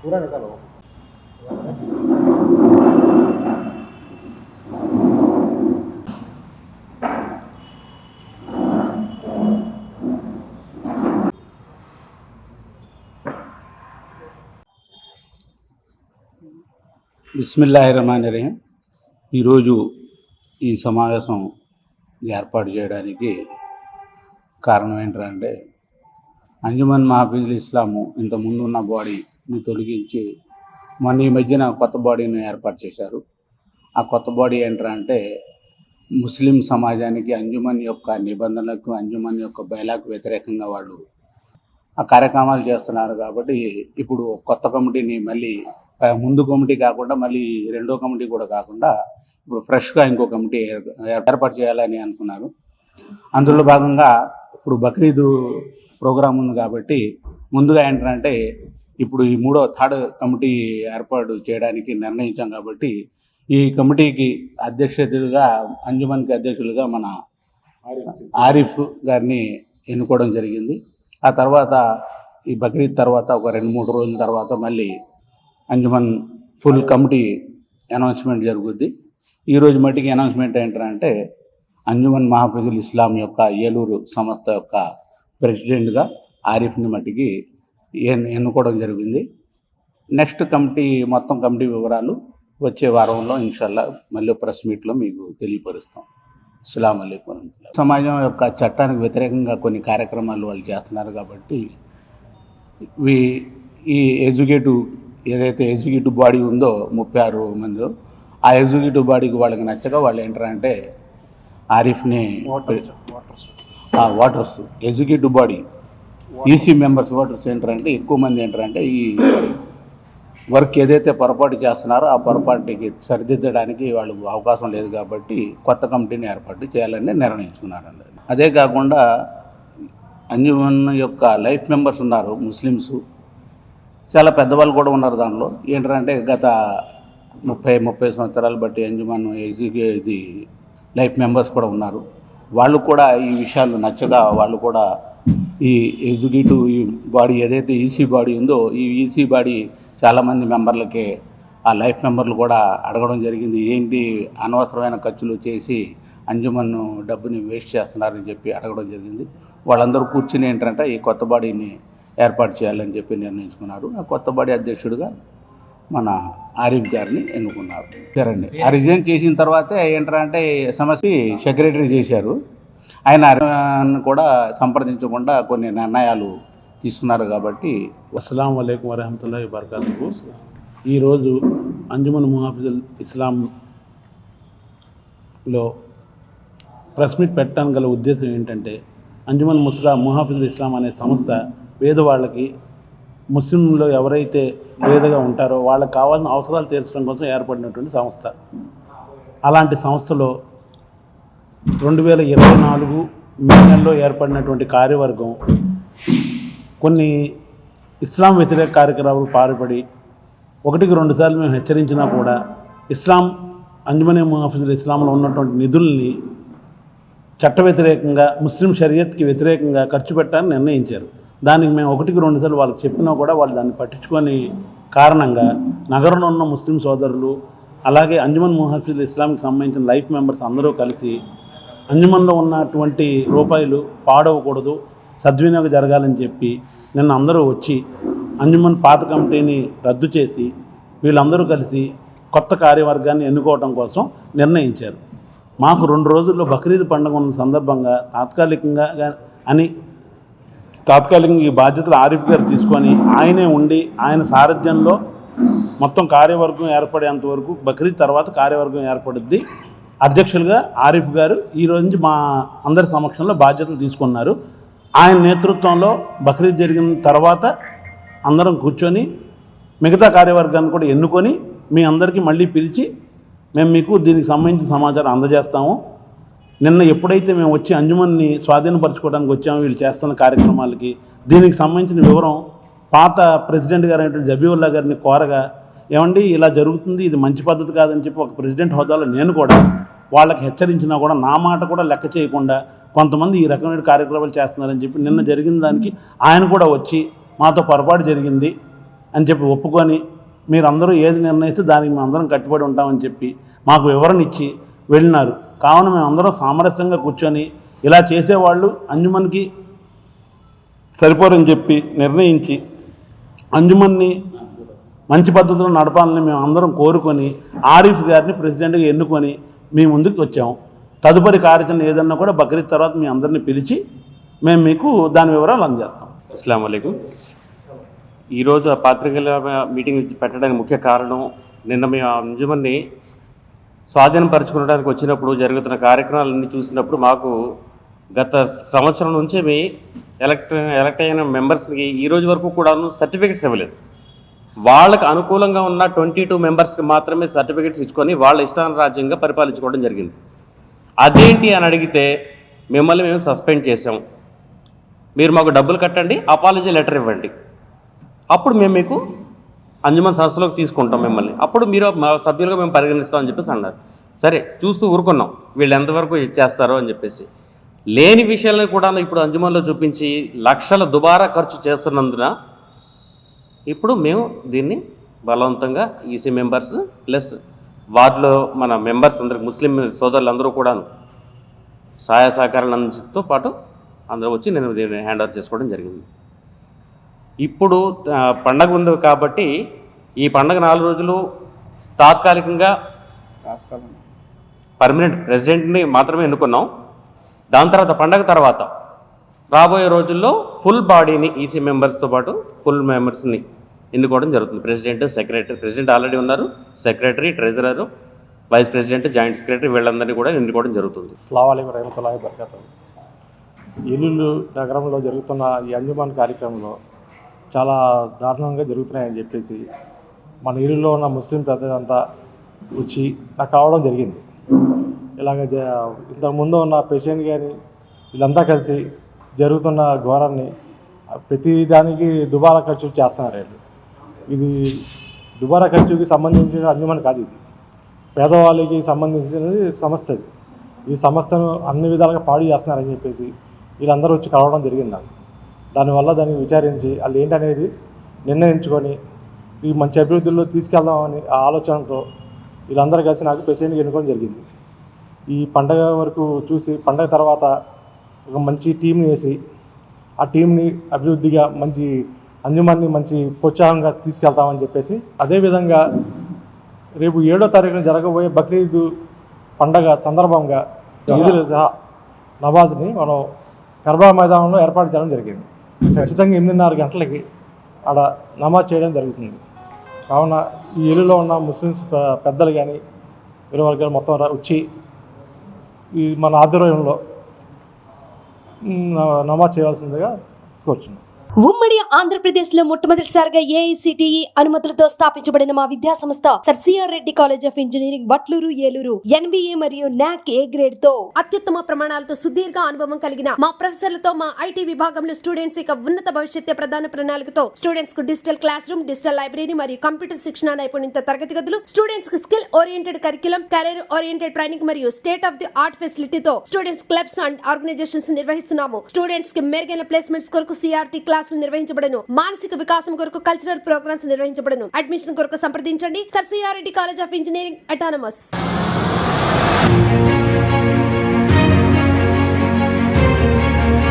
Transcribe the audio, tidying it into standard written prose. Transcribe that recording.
బిస్మిల్లాహిర్రహమానిర్రహీం. ఈరోజు ఈ సమావేశం ఏర్పాటు చేయడానికి కారణం ఏంటంటే అంజుమన్ మహాఫిజుల్ ఇస్లాము ఇంతకుముందు ఉన్న బాడీని తొలగించి మొన్న ఈ మధ్యన కొత్త బాడీని ఏర్పాటు చేశారు. ఆ కొత్త బాడీ ఏంటంటే ముస్లిం సమాజానికి అంజుమన్ యొక్క నిబంధనలకు, అంజుమన్ యొక్క బైలాకు వ్యతిరేకంగా వాళ్ళు ఆ కార్యక్రమాలు చేస్తున్నారు. కాబట్టి ఇప్పుడు కొత్త కమిటీని మళ్ళీ ముందు కమిటీ కాకుండా మళ్ళీ రెండో కమిటీ కూడా కాకుండా ఇప్పుడు ఫ్రెష్గా ఇంకో కమిటీ ఏర్పాటు చేయాలని అనుకున్నారు. అందులో భాగంగా ఇప్పుడు బక్రీద్ ప్రోగ్రాం ఉంది కాబట్టి ముందుగా ఏంటంటే ఇప్పుడు ఈ థర్డ్ కమిటీ ఏర్పాటు చేయడానికి నిర్ణయించాం. కాబట్టి ఈ కమిటీకి అధ్యక్షుడిగా, అంజుమన్కి అధ్యక్షులుగా మన ఆరిఫ్ గారిని ఎన్నుకోవడం జరిగింది. ఆ తర్వాత ఈ బక్రీద్ తర్వాత ఒక 2-3 రోజుల తర్వాత మళ్ళీ అంజుమన్ ఫుల్ కమిటీ అనౌన్స్మెంట్ జరుగుద్ది. ఈరోజు మట్టికి అనౌన్స్మెంట్ ఏంటంటే అంజుమన్ మహాఫిజుల్ ఇస్లాం యొక్క ఏలూరు సంస్థ యొక్క ప్రెసిడెంట్గా ఆరిఫ్ని మట్టికి ఎన్నుకోవడం జరిగింది. నెక్స్ట్ కమిటీ మొత్తం కమిటీ వివరాలు వచ్చే వారంలో ఇన్షాల్లా మళ్ళీ ప్రెస్ మీట్లో మీకు తెలియపరుస్తాం. అస్సలాము అలైకుం వరహ్మతుల్లాహి. సమాజం యొక్క చట్టానికి వ్యతిరేకంగా కొన్ని కార్యక్రమాలు వాళ్ళు చేస్తున్నారు. కాబట్టి ఈ ఏదైతే ఎగ్జిక్యూటివ్ బాడీ ఉందో 36 మంది, ఆ ఎగ్జిక్యూటివ్ బాడీకి వాళ్ళకి నచ్చక వాళ్ళు ఏంటంటే ఆరిఫ్ని voters executive body EC members voters ఏంటంటే ఎక్కువ మంది ఏంటంటే ఈ వర్క్ ఏదైతే పొరపాటు చేస్తున్నారో ఆ పొరపాటుకి సరిదిద్దడానికి వాళ్ళకు అవకాశం లేదు. కాబట్టి కొత్త కమిటీని ఏర్పాటు చేయాలని నిర్ణయించుకున్నారండి. అదే కాకుండా అంజుమన్ యొక్క లైఫ్ మెంబర్స్ ఉన్నారు, ముస్లిమ్స్ చాలా పెద్దవాళ్ళు కూడా ఉన్నారు. దాంట్లో ఏంటంటే గత 30 సంవత్సరాలు బట్టి అంజుమన్ ఇది లైఫ్ మెంబర్స్ కూడా ఉన్నారు. వాళ్ళు కూడా ఈ విషయాలు నచ్చగా వాళ్ళు కూడా ఈ ఎగ్జిక్యూటివ్ బాడీ ఏదైతే ఈసీ బాడీ ఉందో ఈ ఈసీ బాడీ చాలామంది మెంబర్లకి ఆ లైఫ్ మెంబర్లు కూడా అడగడం జరిగింది. ఏంటి అనవసరమైన ఖర్చులు చేసి అంజుమన్ డబ్బుని వేస్ట్ చేస్తున్నారని చెప్పి అడగడం జరిగింది. వాళ్ళందరూ కూర్చుని ఏంటంటే ఈ కొత్త బాడీని ఏర్పాటు చేయాలని చెప్పి నిర్ణయించుకున్నారు. ఆ కొత్త బాడీ అధ్యక్షుడిగా మన ఆరిఫ్ గారిని ఎన్నుకున్నారు. సరేండి, ఆ రిజైన్ చేసిన తర్వాతే ఏంటంటే సమస్య సెక్రటరీ చేశారు. ఆయన కూడా సంప్రదించకుండా కొన్ని నిర్ణయాలు తీసుకున్నారు. కాబట్టి అస్సలాము అలైకుం వరహ్మతుల్లాహి వబరకాతుహు. ఈరోజు అంజుమన్ మహాఫిజుల్ ఇస్లాంలో ప్రెస్ మీట్ పెట్టడానికి గల ఉద్దేశం ఏంటంటే అంజుమన్ మహాఫిజుల్ ఇస్లాం అనే సంస్థ పేదవాళ్ళకి, ముస్లింలో ఎవరైతే పేదగా ఉంటారో వాళ్ళకి కావాల్సిన అవసరాలు తీర్చడం కోసం ఏర్పడినటువంటి సంస్థ. అలాంటి సంస్థలో 2024 మే నెలలో ఏర్పడినటువంటి కార్యవర్గం కొన్ని ఇస్లాం వ్యతిరేక కార్యక్రమాలు పాల్పడి 1-2 సార్లు మేము హెచ్చరించినా కూడా అంజుమన్ మహాఫిజుల్ ఇస్లాంలో ఉన్నటువంటి నిధుల్ని చట్ట వ్యతిరేకంగా, ముస్లిం షరియత్కి వ్యతిరేకంగా ఖర్చు పెట్టాలని నిర్ణయించారు. దానికి మేము 1-2 సార్లు వాళ్ళకి చెప్పినా కూడా వాళ్ళు దాన్ని పట్టించుకొని కారణంగా నగరంలో ఉన్న ముస్లిం సోదరులు అలాగే అంజుమన్ మహాఫిజుల్ ఇస్లాంకి సంబంధించిన లైఫ్ మెంబర్స్ అందరూ కలిసి అంజుమన్లో ఉన్నటువంటి రూపాయలు పాడవకూడదు, సద్వినియోగం జరగాలని చెప్పి నిన్న అందరూ వచ్చి అంజుమన్ పాత కమిటీని రద్దు చేసి వీళ్ళందరూ కలిసి కొత్త కార్యవర్గాన్ని ఎన్నుకోవడం కోసం నిర్ణయించారు. మాకు 2 రోజుల్లో బక్రీద్ పండుగ ఉన్న సందర్భంగా తాత్కాలికంగా ఈ బాధ్యతలు ఆరిఫ్ గారు తీసుకొని ఆయనే ఉండి ఆయన సారథ్యంలో మొత్తం కార్యవర్గం ఏర్పడేంత వరకు బక్రీద్ తర్వాత కార్యవర్గం ఏర్పడుద్ది. అధ్యక్షులుగా ఆరిఫ్ గారు ఈరోజు మా అందరి సమక్షంలో బాధ్యతలు తీసుకున్నారు. ఆయన నేతృత్వంలో బక్రీద్ జరిగిన తర్వాత అందరం కూర్చొని మిగతా కార్యవర్గాన్ని కూడా ఎన్నుకొని మీ అందరికీ మళ్ళీ పిలిచి మేము మీకు దీనికి సంబంధించిన సమాచారం అందజేస్తాము. నిన్న ఎప్పుడైతే మేము వచ్చి అంజుమన్ని స్వాధీనపరచుకోవడానికి వచ్చామో వీళ్ళు చేస్తున్న కార్యక్రమాలకి దీనికి సంబంధించిన వివరం పాత ప్రెసిడెంట్ గారు అయినటువంటి జబీవుల్లా గారిని కోరగా, ఏమండి ఇలా జరుగుతుంది, ఇది మంచి పద్ధతి కాదని చెప్పి ఒక ప్రెసిడెంట్ హోదాలో నేను కూడా వాళ్ళకి హెచ్చరించినా కూడా నా మాట కూడా లెక్క చేయకుండా కొంతమంది ఈ రకమైన కార్యక్రమాలు చేస్తున్నారని చెప్పి నిన్న జరిగిన దానికి ఆయన కూడా వచ్చి మాతో పొరపాటు జరిగింది, అని చెప్పి ఒప్పుకొని మీరందరూ ఏది నిర్ణయిస్తే దానికి మేము అందరం కట్టుబడి ఉంటామని చెప్పి మాకు వివరణ ఇచ్చి వెళ్ళినారు. కావున మేమందరం సామరస్యంగా కూర్చొని ఇలా చేసేవాళ్ళు అంజుమన్కి సరిపోరని చెప్పి నిర్ణయించి అంజుమన్ని మంచి పద్ధతిలో నడపాలని మేము అందరం కోరుకొని ఆరిఫ్ గారిని ప్రెసిడెంట్గా ఎన్నుకొని మీ ముందుకు వచ్చాము. తదుపరి కార్యాచరణ ఏదన్నా కూడా బక్రీద్ తర్వాత మీ అందరినీ పిలిచి మేము మీకు దాని వివరాలు అందజేస్తాం. అస్సలాము అలైకుం. ఈరోజు ఆ పాత్రికేయుల మీటింగ్ పెట్టడానికి ముఖ్య కారణం, నిన్న మేము అంజుమన్ని స్వాధీనపరచుకోవడానికి వచ్చినప్పుడు జరుగుతున్న కార్యక్రమాలన్నీ చూసినప్పుడు మాకు గత సంవత్సరం నుంచి మీ ఎలక్ట్ అయిన మెంబర్స్కి ఈ రోజు వరకు కూడాను సర్టిఫికెట్స్ ఇవ్వలేదు. వాళ్ళకు అనుకూలంగా ఉన్న 22 మెంబర్స్కి మాత్రమే సర్టిఫికెట్స్ ఇచ్చుకొని వాళ్ళ ఇష్టానురాజ్యంగా పరిపాలించుకోవడం జరిగింది. అదేంటి అని అడిగితే మిమ్మల్ని మేము సస్పెండ్ చేసాం, మీరు మాకు డబ్బులు కట్టండి, అపాలజీ లెటర్ ఇవ్వండి, అప్పుడు మేము మీకు అంజుమన్ సంస్థలోకి తీసుకుంటాం మిమ్మల్ని, అప్పుడు మీరు మా సభ్యులుగా మేము పరిగణిస్తామని చెప్పేసి అన్నారు. సరే చూస్తూ ఊరుకున్నాం వీళ్ళు ఎంతవరకు ఇచ్చేస్తారో అని చెప్పేసి. లేని విషయాలను కూడా ఇప్పుడు అంజుమన్లో చూపించి లక్షల దుబారా ఖర్చు చేస్తున్నందున ఇప్పుడు మేము దీన్ని బలవంతంగా ఈసీ మెంబర్స్ ప్లస్ వార్డులో మన మెంబర్స్ అందరూ ముస్లిం సోదరులందరూ కూడాను సహాయ సహకారాలు అందించడంతో పాటు అందరూ వచ్చి నేను దీన్ని హ్యాండ్ ఓవర్ చేసుకోవడం జరిగింది. ఇప్పుడు పండగ ఉంది కాబట్టి ఈ పండగ 4 రోజులు తాత్కాలికంగా పర్మనెంట్ ప్రెసిడెంట్ని మాత్రమే ఎన్నుకున్నాం. దాని తర్వాత పండగ తర్వాత రాబోయే రోజుల్లో ఫుల్ బాడీని ఈసీ మెంబర్స్తో పాటు ఫుల్ మెంబర్స్ని ఎన్నుకోవడం జరుగుతుంది. ప్రెసిడెంట్, సెక్రటరీ, ప్రెసిడెంట్ ఆల్రెడీ ఉన్నారు, secretary, treasurer, vice president, joint secretary వీళ్ళందరినీ కూడా ఎన్నుకోవడం జరుగుతుంది. అస్సలాము అలైకుం రహమతుల్లాహి బరకాతుహు. ఇల్లు నగరంలో జరుగుతున్న ఈ అంజుమన్ కార్యక్రమంలో చాలా దారుణంగా జరుగుతున్నాయని చెప్పేసి మన ఇల్లులో ఉన్న ముస్లిం పెద్దలంతా వచ్చి నాకు కావడం జరిగింది. ఇలాగ ఇంతకుముందు ఉన్న పేషెంట్ కానీ వీళ్ళంతా కలిసి జరుగుతున్న ఘోరాన్ని ప్రతి దానికి దుబారా ఖర్చు చేస్తున్నారు వీళ్ళు. ఇది దుబారా ఖర్చుకి సంబంధించిన అంజుమన్ కాదు, ఇది పేదవాళ్ళకి సంబంధించినది సంస్థ. ఈ సంస్థను అన్ని విధాలుగా పాడు చేస్తున్నారని చెప్పేసి వీళ్ళందరూ వచ్చి కలవడం జరిగింది నాకు. దానివల్ల దాన్ని విచారించి వాళ్ళు ఏంటనేది నిర్ణయించుకొని ఈ మంచి అభివృద్ధిలో తీసుకెళ్దామని ఆ ఆలోచనతో వీళ్ళందరూ కలిసి నాకు ప్రెసిడెంట్గా ఎన్నుకోవడం జరిగింది. ఈ పండగ వరకు చూసి పండగ తర్వాత ఒక మంచి టీంని వేసి ఆ టీంని అభివృద్ధిగా మంచి అంజుమన్ని మంచి ప్రోత్సాహంగా తీసుకెళ్తామని చెప్పేసి, అదేవిధంగా రేపు 7వ తారీఖున జరగబోయే బక్రీద్ పండగ సందర్భంగా ఈదుల్ అజహా నమాజ్ని మనం కర్బా మైదానంలో ఏర్పాటు చేయడం జరిగింది. ఖచ్చితంగా 8:30 గంటలకి ఆడ నమాజ్ చేయడం జరుగుతుంది. కావున ఈ ఇల్లులో ఉన్న ముస్లిమ్స్ పెద్దలు కానీ వేరే వర్గాలు మొత్తం వచ్చి ఈ మన ఆధ్వర్యంలో నమాజ్ చేయాల్సిందిగా కోరుచున్నాం. ఉమ్మడి ఆంధ్రప్రదేశ్ లో మొట్టమొదటిసారిగా ఏఐసిటిఈ అనుమతులతో స్థాపించబడిన మా విద్యా సంస్థ sir CR Reddy college of engineering Vatluru Eluru NBA మరియు నాక్ ఏ గ్రేడ్ తో అత్యుత్తమ ప్రమాణాలతో సుదీర్ఘ అనుభవం కలిగిన మా ప్రొఫెసర్లతో మా ఐటీ విభాగంలో స్టూడెంట్స్ యొక్క ఉన్నత భవిష్యత్తు ప్రధాన ప్రణాళికతో స్టూడెంట్స్ కు digital classroom, digital library మరియు కంప్యూటర్ శిక్షణ నైపుణ్యత తరగతి గదులు, స్టూడెంట్స్ కు skill oriented curriculum, career oriented training మరియు స్టేట్ ఆఫ్ ది ఆర్ట్ ఫెసిలిటీతో స్టూడెంట్స్ క్లబ్స్ అండ్ ఆర్గనైజేషన్స్ నిర్వహిస్తున్నాము. స్టూడెంట్స్ కి మెరుగైన ప్లేస్మెంట్స్ కొరకు సిఆర్టీ క్లాసులు నిర్వహించబడను. మానసిక వికాసం కొరకు కల్చరల్ ప్రోగ్రామ్స్ నిర్వహించబడను. అడ్మిషన్ కొరకు సంప్రదించండి. Sir CR Reddy college of engineering autonomous.